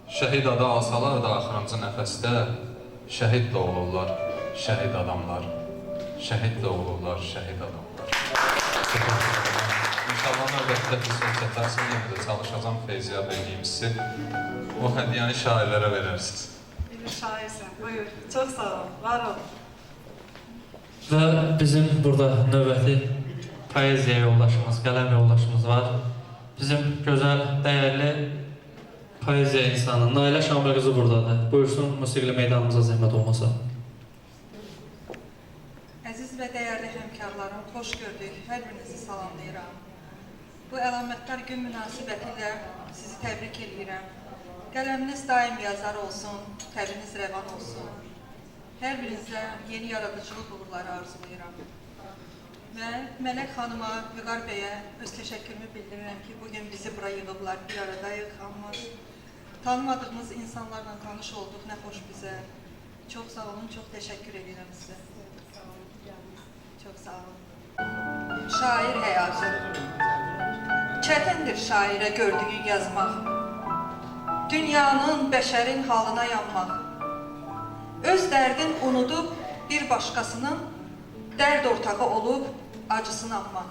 Şəhid adı alsalar da axırıncı nəfəsdə şəhid də olurlar, şəhid adamlar. Şəhid də olurlar, şəhid adamlar. İnşallah növbətdə bir söz çatarsın, yenə də çalışacağım Feyziya bəyim sizi. O hədiyyəni şairlərə verərsiniz. Bir şairsən, buyur. Çox sağ ol, var ol. Və bizim burada növbəti poeziya yoldaşımız, qələm yoldaşımız var. Bizim gözəl, dəyərli poeziya insanı Nailə Şamil qızı buradadır. Buyursun, musiqili meydanımıza zəhmət olmasa. Əziz və dəyərli həmkarlarım, xoş gördük. Hər birinizi salamlayıram. Bu əlamətlər gün münasibətilə sizi təbrik edirəm. Qələminiz daim yazar olsun, təbiniz rəvan olsun. Hər birinizə yeni yaradıcılıq uğurları arzulayıram. Və Mələk xanıma, Vüqar bəyə öz təşəkkürümü bildirirəm ki, bugün bizi bura yığıblar, bir aradayıq, hamımız. Tanımadığımız insanlarla tanış olduq, nə xoş bizə. Çox sağ olun, çox təşəkkür edirəm sizə. Çox sağ olun. Şair həyatı. Çətindir şairə gördüyü yazmaq. Dünyanın, bəşərin halına yanmaq. Öz dərdin unudub bir başqasının dərd ortağı olub acısını anmaq.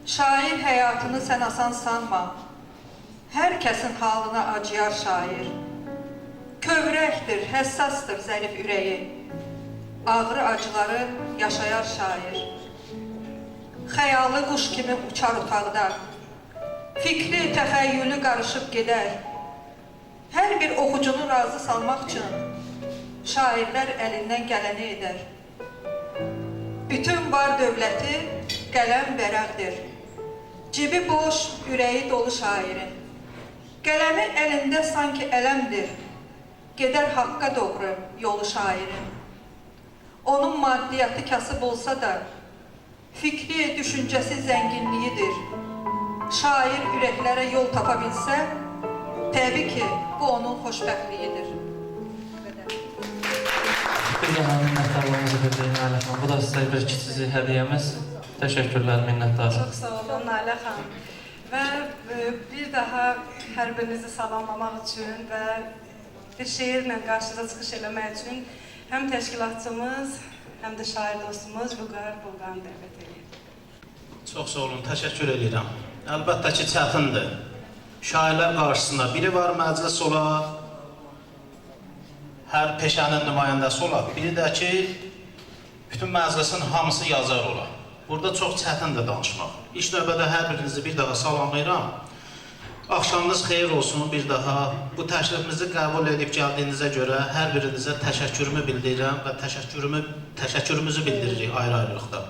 Şair həyatını sən asan sanma. Hər kəsin halına acıyar şair. Kövrəkdir, həssasdır zərif ürəyi. Ağrı acıları yaşayar şair. Xəyalı quş kimi uçar otaqda. Fikri, təxəyyülü qarışıb gedər. Hər bir oxucunu razı salmaq üçün şairlər əlindən gələni edər. Bütün var dövləti qələm vərəqdir. Cibi boş, ürəyi dolu şairin. Qələmi əlində sanki ələmdir. Gedər haqqa doğru yolu şairin. Onun maddiyyatı kasıb olsa da, fikri, düşüncəsi zənginliyidir. Şair ürəklərə yol tapa bilsə, təbii ki, bu onun xoşbəxtliyidir. Bir daha minnətdarlığımızı bildirin Nalə xanım. Bu da sizə bir kiçici hədiyyəmiz. Təşəkkürlər, minnətdarım. Çox sağ olun Nalə xanım. Və bir daha hər birinizi salamlamaq üçün və bir şeirlə qarşıda çıxış eləmək üçün həm təşkilatçımız, həm də şair dostumuz Vüqar Bulqanı dəvət edir. Çox sağ olun, təşəkkür edirəm. Əlbəttə ki, çətindir. Şairlər qarşısında biri var, məclis olar, hər peşənin nümayəndəsi olar. Biri də ki, bütün məclisin hamısı yazar olar. Burada çox çətindir danışmaq. İlk növbədə hər birinizi bir daha salamlayıram. Axşamınız xeyir olsun bir daha. Bu təşrifimizi qəbul edib gəldiyinizə görə hər birinizə təşəkkürümü bildirirəm və təşəkkürümüzü bildiririk ayrı-ayrılıqda.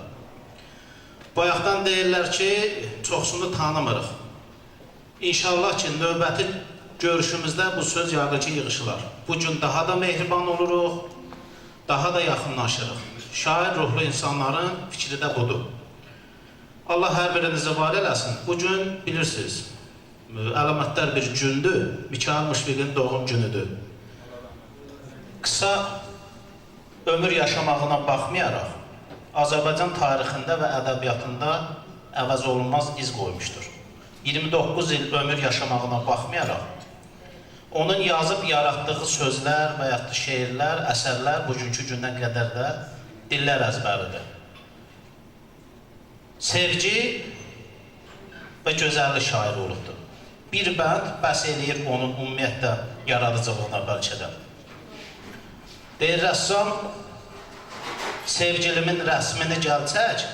Bayaqdan deyirlər ki, çoxsunu tanımırıq. İnşallah ki, növbəti görüşümüzdə bu söz yaqı ki, yığışılar. Bugün daha da mehriban oluruq, daha da yaxınlaşırıq. Şair ruhlu insanların fikri də budur. Allah hər birinizi var eləsin. Bugün bilirsiniz, əlamətlər bir gündür, Mikail Müşfiqin doğum günüdür. Qısa ömür yaşamağına baxmayaraq, Azərbaycan tarixində və ədəbiyyatında əvəz olunmaz iz qoymuşdur. 29 il ömür yaşamağına baxmayaraq, onun yazıb yaratdığı sözlər və yaxud da şeirlər, əsərlər bugünkü gündən qədər də dillər əzbəridir. Sevgi və gözəllik şairi olubdur. Bir bənd bəs eləyir onun ümumiyyətlə yaradıcılığına bəlkə də. Deyir rəssam, sevgilimin rəsmini gəl çək.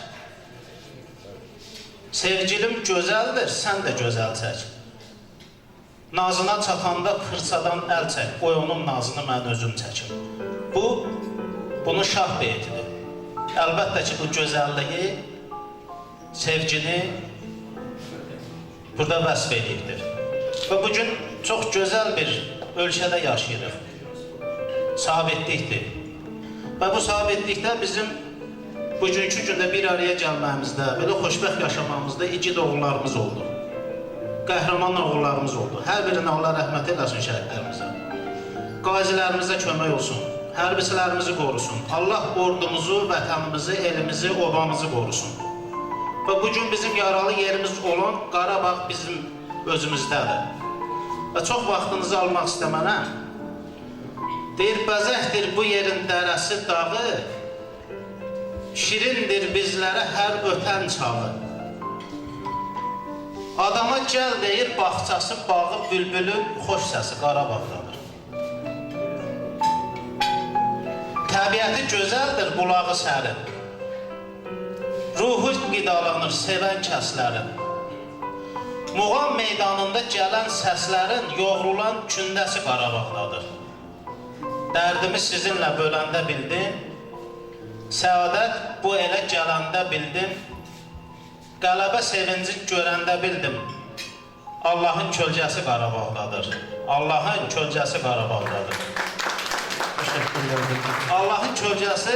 Sevgilim gözəldir, sən də gözəl çək. Nazına çatanda fırçadan əl çək, qoy onun nazını mən özüm çəkim. Bunu şah beytidir. Əlbəttə ki, bu gözəlliyi, sevgini burada vəsf edibdir. Və bugün çox gözəl bir ölkədə yaşayırıq. Sabitlikdir. Və bu sabitlikdə bizim bugünkü gündə bir araya gəlməyimizdə, belə xoşbəxt yaşamamızda igid oğullarımız oldu. Qəhrəman oğullarımız oldu. Hər birinə Allah rəhmət eləsin şəhidlərimizə. Qazilərimizə kömək olsun. Hərbçilərimizi qorusun. Allah ordumuzu, vətənimizi, elimizi, obamızı qorusun. Və bugün bizim yaralı yerimiz olan Qarabağ bizim özümüzdədir. Və çox vaxtınızı almaq istəmənəm. Deyir, bəzəkdir bu yerin dərəsi dağı, şirindir bizlərə hər ötən çağı. Adama gəl deyir, bağçası, bağı, bülbülün xoş səsi Qarabağdadır. Təbiəti gözəldir, bulağı sərin. Ruhu qidalanır sevən kəslərin. Muğam meydanında gələn səslərin yoğrulan kündəsi Qarabağdadır. Dərdimi sizinlə böləndə bildim, səadət bu elə gələndə bildim, qələbə sevinci görəndə bildim, Allahın kölgəsi Qarabağdadır. Allahın kölgəsi Qarabağdadır. Allahın kölgəsi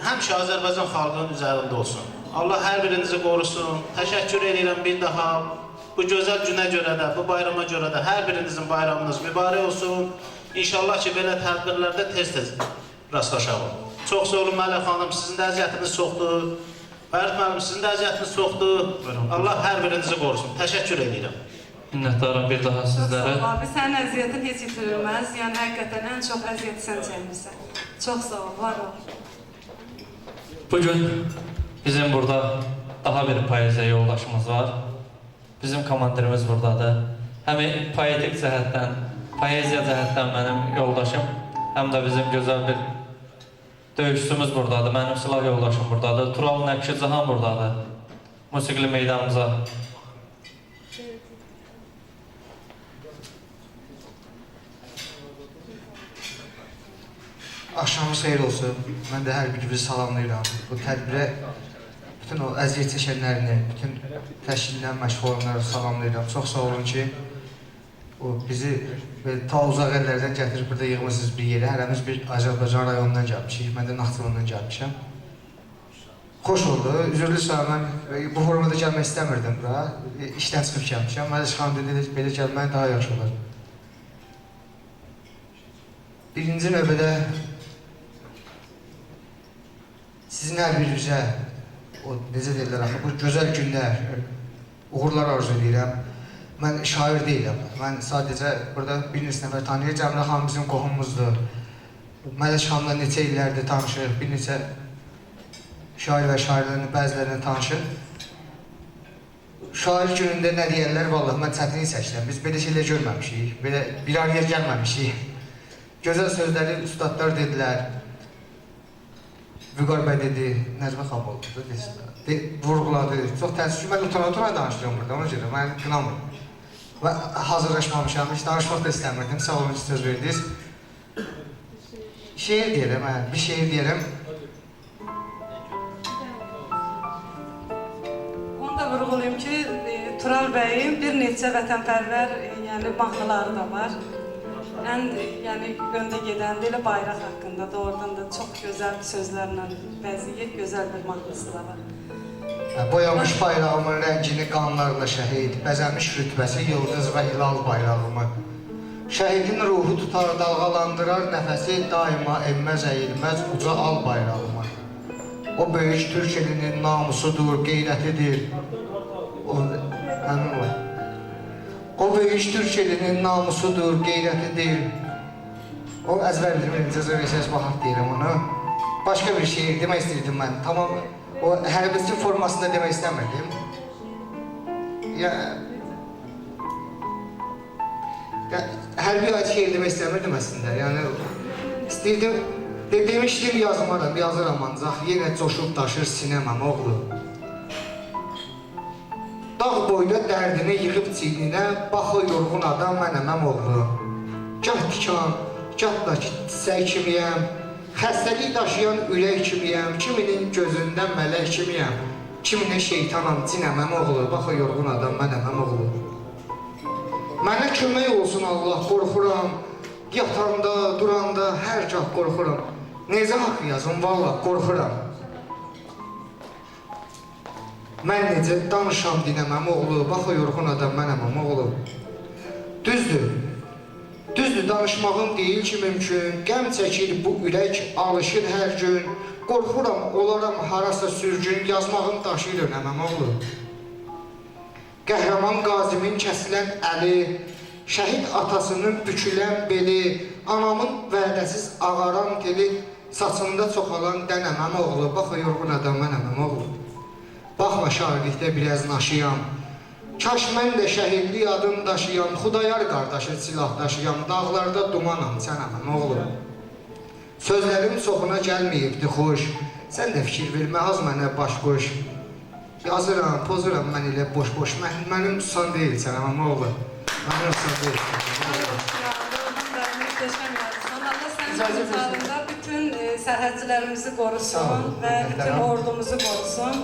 həmişə Azərbaycan xalqının üzərində olsun. Allah hər birinizi qorusun. Təşəkkür edirəm bir daha. Bu gözəl günə görə də, bu bayrama görə də hər birinizin bayramınız mübarək olsun. İnşallah ki, belə tədbirlərdə tez-tez rastlaşalım. Çox sağ olun Məlik xanım, sizin də əziyyətiniz çoxdur. Fərid müəllim, sizin də əziyyətiniz çoxdur. Allah hər birinizi qorusun. Təşəkkür edirəm. Minnətdarım bir daha sizlərə. Çox sağ ol abi, sənin əziyyətin heç itirilməz. Yəni, həqiqətən ən çox əziyyəti sən çəkmirsən. Çox sağ ol, var ol. Bugün bizim burada daha bir poeziya yoldaşımız var. Bizim komandirimiz buradadır. həm poetik cəhətdən, poeziya cəhətdən mənim yoldaşım, həm də bizim gözəl bir döyüşçümüz buradadır, mənim silah yoldaşım buradadır, Tural Nəqşi Cahan buradadır, musiqili meydanımıza. Axşamınız xeyir olsun. Mən də hər birinizi salamlayıram. Bu tədbirə bütün o əziyyət çəkənlərini, bütün təşkildən məşğul olanları salamlayıram. Çox sağ olun ki, o bizi ta uzaq yerlərdən gətirib burada yığmışsınız bir yerə. Hərəmiz bir Azərbaycan rayonundan gəlmişik. Mən də Naxçıvandan gəlmişəm. Xoş oldu. Üzürlü sağ mən bu formada gəlmək istəmirdim bura. İşdən çıxıb gəlmişəm. Məliş xanım dedi, belə gəlmək daha yaxşı olar. Birinci növbədə sizin hər birinizə, necə deyirlər axı, bu gözəl günlər, uğurlar arzu edirəm. Mən şair deyiləm, mən sadəcə burada bir neçə nəfər tanıyır. Cəmrə xanım bizim qohumumuzdur. Məliş xanımla neçə illərdir tanışır, bir neçə şair və şairlərin bəzilərini tanışır. Şair günündə nə deyərlər, vallahi mən çətinlik çəkirəm. Biz belə şeylər görməmişik, belə bir araya gəlməmişik. Gözəl sözləri ustadlar dedilər. Vüqar bəy dedi, Nəcmə xanım oldu, vurğuladı. Çox təəssüf ki, mən utana danışıyorum burada, ona görə mən qınamıyorum. Və hazırlaşmamışam, heç danışmaq da istəmirdim, sağ olun ki, söz verdiniz. Şeir deyərəm, bir şeir deyərəm. Onu da vurğulayım ki, Tural bəyin bir neçə vətənpərvər mahnıları da var. Ən öndə gedən elə bayraq haqqında da oradan da çox gözəl sözlərlə bəzəyir, gözəl bir mahnısı da var. Boyamış bayrağımın rəngini qanlarla şəhid, bəzəmiş rütbəsi yıldız və hilal bayrağımı. Şəhidin ruhu tutar, dalğalandırar nəfəsi, daima enməz, əyilməz, uca al bayrağımı. O böyük Türk elinin namusudur, qeyrətidir. Həmin o. O böyük Türk elinin namusudur, qeyrətidir. O əzbərdir, icazə versəz baxaq deyirəm onu. Başqa bir şeir demək istəyirdim mən. Tamam, o hərbiçi formasında demək istəmirdim. Hərbi aid şeir demək istəmirdim əslində. Yəni, istəyirdim, demişdim yazıram ancaq yenə coşub daşır sinəməm oğlu. Dağ boyda dərdini yığıb çiyninə, baxı yorğun adam mənəməm oğlu. Gah tikan, gah da çiçək kimiyəm, xəstəlik daşıyan ürək kimiyəm, kiminin gözündən mələk kimiyəm, kiminə şeytanam, cinəməm oğlu, baxı yorğun adam mənəməm oğlu. Mənə kömək olsun Allah, qorxuram, yatanda, duranda, hər gah qorxuram. Necə haqq yazım, valla qorxuram. Mən necə danışam dinəməm oğlu, baxı yorğun adam mənəməm oğlu. Düzdür, danışmağım deyil ki mümkün, qəm çəkir bu ürək, alışır hər gün. Qorxuram, olaram harasa sürgün, yazmağım daşıyır önəməm oğlu. Qəhrəman qazimin kəsilən əli, şəhid atasının bükülən beli, anamın vədəsiz ağaran teli, saçında çoxalan dənəməm oğlu, baxı yorğun adam mənəməm oğlu. Baxma şairlikdə biraz naşıyam, kaş mən də şəhidli adım daşıyam, Xudayar qardaşı silah daşıyam, dağlarda dumanam sənəməm oğlu. Sözlərim çoxuna gəlməyibdi xoş, sən də fikir vermə az mənə baş qoş. Yazıram, pozuram mən elə boş-boş, mənim tutan deyil sənəməm oğlu. Mənim tutan deyil. Allah sənin halında bütün sərhədçilərimizi qorusun və bütün ordumuzu qorusun.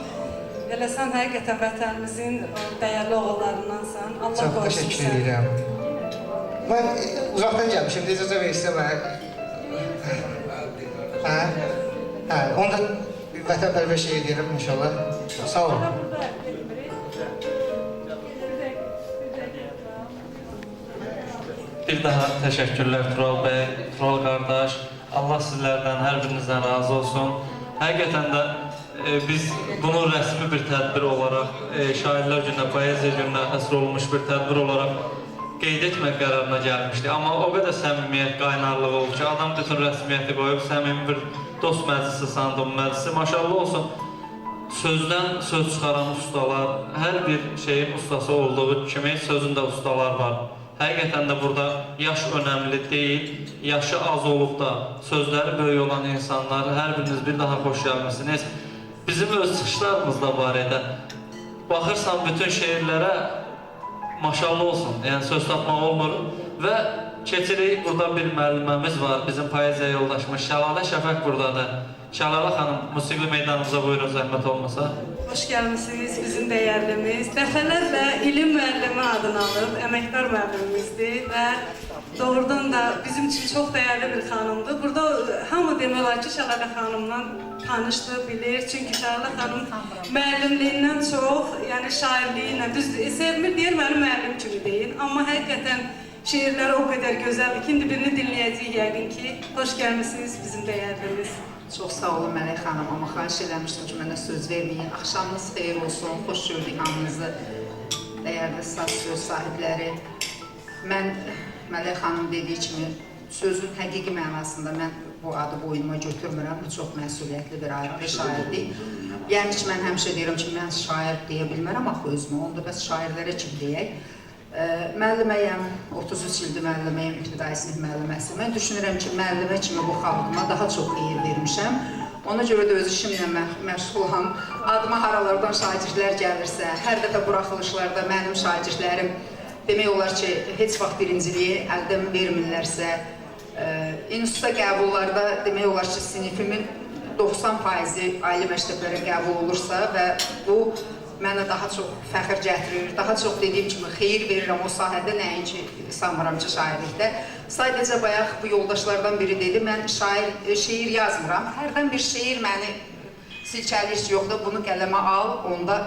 Elə sən həqiqətən vətənimizin dəyərli oğullarındansan. Allah qorusun sən. Çox təşəkkür edirəm. Mən uzaqdan gəlmişim, icazə verirsə mən. Onda vətənpərvər şey deyirəm inşallah. Sağ olun. Bir daha təşəkkürlər Tural bəy, Tural qardaş. Allah sizlərdən, hər birinizdən razı olsun. Həqiqətən də biz bunu rəsmi bir tədbir olaraq, Şairlər gününə, poeziya gününə həsr olunmuş bir tədbir olaraq qeyd etmək qərarına gəlmişdik. Amma o qədər səmimiyyət, qaynarlıq oldu ki, adam bütün rəsmiyyəti qoyub, səmimi bir dost məclisi, sandığım məclisi. Maşallah olsun, sözdən söz çıxaran ustalar, hər bir şeyin ustası olduğu kimi sözün də ustalar var. Həqiqətən də burada yaş önəmli deyil, yaşı az olub da sözləri böyük olan insanlar, hər biriniz bir daha xoş gəlmişsiniz. Bizim öz çıxışlarımız da barədə baxırsan bütün şeirlərə maşallah olsun, yəni söz tapmaq olmur və keçirik, burada bir müəlliməmiz var, bizim poeziya yoldaşımız Şəlalə Şəfəq buradadır. Şəlalə xanım, musiqi meydanımıza buyurun, zəhmət olmasa. Hoş gəlmisiniz bizim dəyərlimiz. Dəfələrlə ilim müəllimi adını alıb, əməkdar müəllimimizdir və doğrudan da bizim üçün çox dəyərli bir xanımdır. Burada hamı demək olar ki, Şəlalə xanımdan tanışdı, bilir. Çünki Şəlalə xanım müəllimliyindən çox, yəni şairliyindən, düzdür, sevmir deyir, mənim müəllim kimi deyil. Amma həqiqətən şeirləri o qədər gözəldir ki, indi birini dinləyəcəyik yəqin ki. Hoş gəlmisiniz bizim dəyərlimiz. Çox sağ olun Mələk xanım, amma xahiş eləmişdim ki, mənə söz verməyin. Axşamınız xeyir olsun, xoş gördük hamınızı, dəyərli söz sahibləri. Mən Mələk xanım dediyi kimi, sözün həqiqi mənasında mən bu adı boynuma götürmürəm. Bu çox məsuliyyətli bir ayrı şairdir. Yəni ki, mən həmişə deyirəm ki, mən şair deyə bilmərəm axı özümü, onda bəs şairlərə kim deyək? Müəlliməyəm, 33 ildir müəlliməyəm, ibtidai sinif müəlliməsi. Mən düşünürəm ki, müəllimə kimi bu xalqıma daha çox xeyir vermişəm. Ona görə də öz işimlə məşğulam. Adıma haralardan şagirdlər gəlirsə, hər dəfə buraxılışlarda mənim şagirdlərim demək olar ki, heç vaxt birinciliyi əldən vermirlərsə, instituta qəbullarda demək olar ki, sinifimin 90% ali məktəblərə qəbul olursa və bu mənə daha çox fəxr gətirir, daha çox dediyim kimi xeyir verirəm o sahədə, nəinki sanmıram ki, şairlikdə. Sadəcə bayaq bu yoldaşlardan biri dedi, mən şeir yazmıram. Hərdən bir şeir məni silkəli iş yoxdur, bunu qələmə al, onda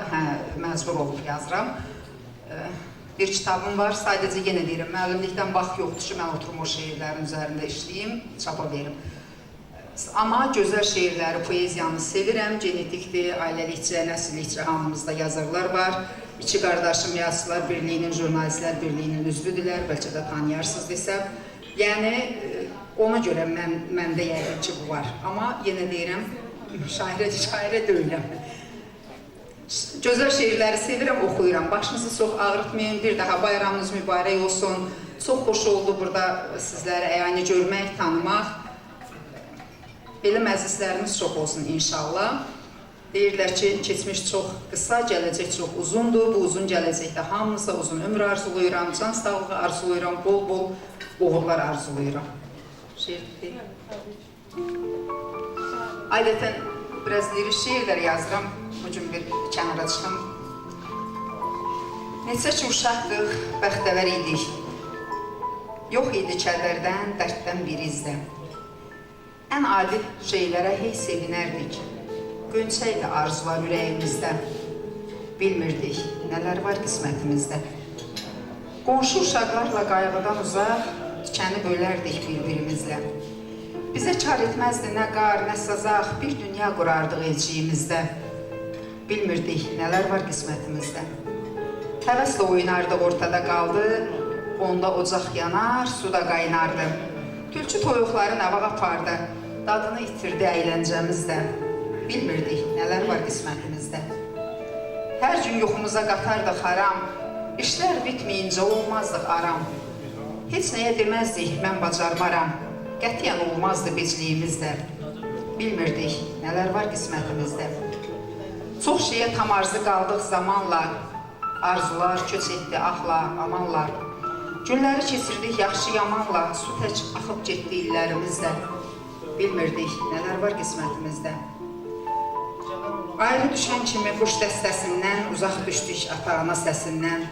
məcbur olub yazıram. Bir kitabım var, sadəcə yenə deyirəm, müəllimlikdən vaxt yoxdur ki, mən oturum o şeirlərin üzərində işləyim, çapa verim. Amma gözəl şeirləri, poeziyanı sevirəm, genetikdir, ailəlikcə, nəsillikcə hamımızda yazarlar var. İki qardaşım Yazıçılar Birliyinin, Jurnalistlər Birliyinin üzvüdürlər, bəlkə də tanıyarsınız desəm. Yəni, ona görə məndə yəqin ki, bu var. Amma yenə deyirəm, şairə deyiləm. Gözəl şeirləri sevirəm, oxuyuram. Başınızı çox ağrıtmayın, bir daha bayramınız mübarək olsun. Çox xoş oldu burada sizləri əyani görmək, tanımaq. Belə məclislərimiz çox olsun inşallah. Deyirlər ki, keçmiş çox qısa, gələcək çox uzundur. Bu uzun gələcəkdə hamınıza uzun ömür arzuluyuram, can sağlığı arzuluyuram, bol-bol uğurlar arzuluyuram. Şeir adətən biraz lirik şeirlər yazıram. Bugün bir kənara çıxım. Neçə ki uşaqdıq, bəxtəvər idik. Yox idi kədərdən, dərddən bir izdə. Ən adi şeylərə hey sevinərdik. Gönçəydi arzular ürəyimizdə. Bilmirdik, nələr var qismətimizdə. Qonşu uşaqlarla qayğıdan uzaq, tikəni bölərdik bir-birimizlə. Bizə kar etməzdi nə qar, nə sazaq, bir dünya qurardıq elçiyimizdə. Bilmirdik, nələr var qismətimizdə. Həvəslə oynardıq, ortada qaldı, onda ocaq yanar, su da qaynardı. Tülçü toyuqları nəvaq apardı, dadını itirdi əyləncəmizdə. Bilmirdik, nələr var qismətimizdə. Hər gün yuxumuza qatardıq haram, işlər bitməyincə olmazdıq aram. Heç nəyə deməzdik, mən bacarmaram, qətiyyən olmazdı becliyimizdə. Bilmirdik, nələr var qismətimizdə. Çox şeyə tam arzı qaldıq zamanla, arzular köç etdi ahla, amanla. Günləri keçirdik yaxşı yamanla, su tək axıb getdi illərimizdə. Bilmirdik, nələr var qismətimizdə. Ayrı düşən kimi quş dəstəsindən, uzaq düşdük ata-ana səsindən.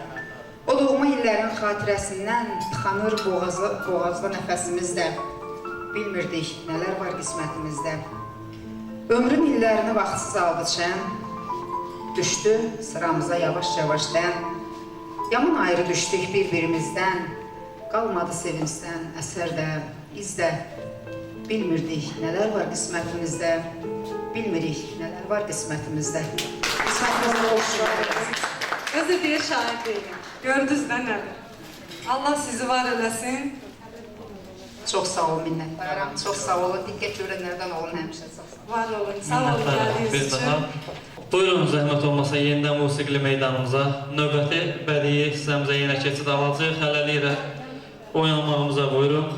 O doğma illərin xatirəsindən tıxanır boğazda nəfəsimizdə. Bilmirdik, nələr var qismətimizdə. Ömrün illərini vaxtsız aldı çən, düşdü sıramıza yavaş-yavaş dən. Yaman ayrı düşdük bir-birimizdən, qalmadı sevincdən, əsər də, iz də. Bilmirdik, nələr var qismətimizdə, bilmirik, nələr var qismətimizdə. Qismətimizdə oluşlar. Özü deyir şair deyil. Gördünüz də nədir? Allah sizi var eləsin. Çox sağ olun, minnətdaram. Çox sağ olun, diqqət görənlərdən olun həmişə. Var olun, sağ olun, gəldiyiniz üçün. Buyurun, zəhmət olmasa yenidən musiqili meydanımıza. Növbəti bədii hissəmizə yenə keçid alacaq. Hələliklə oynamağımıza buyurun.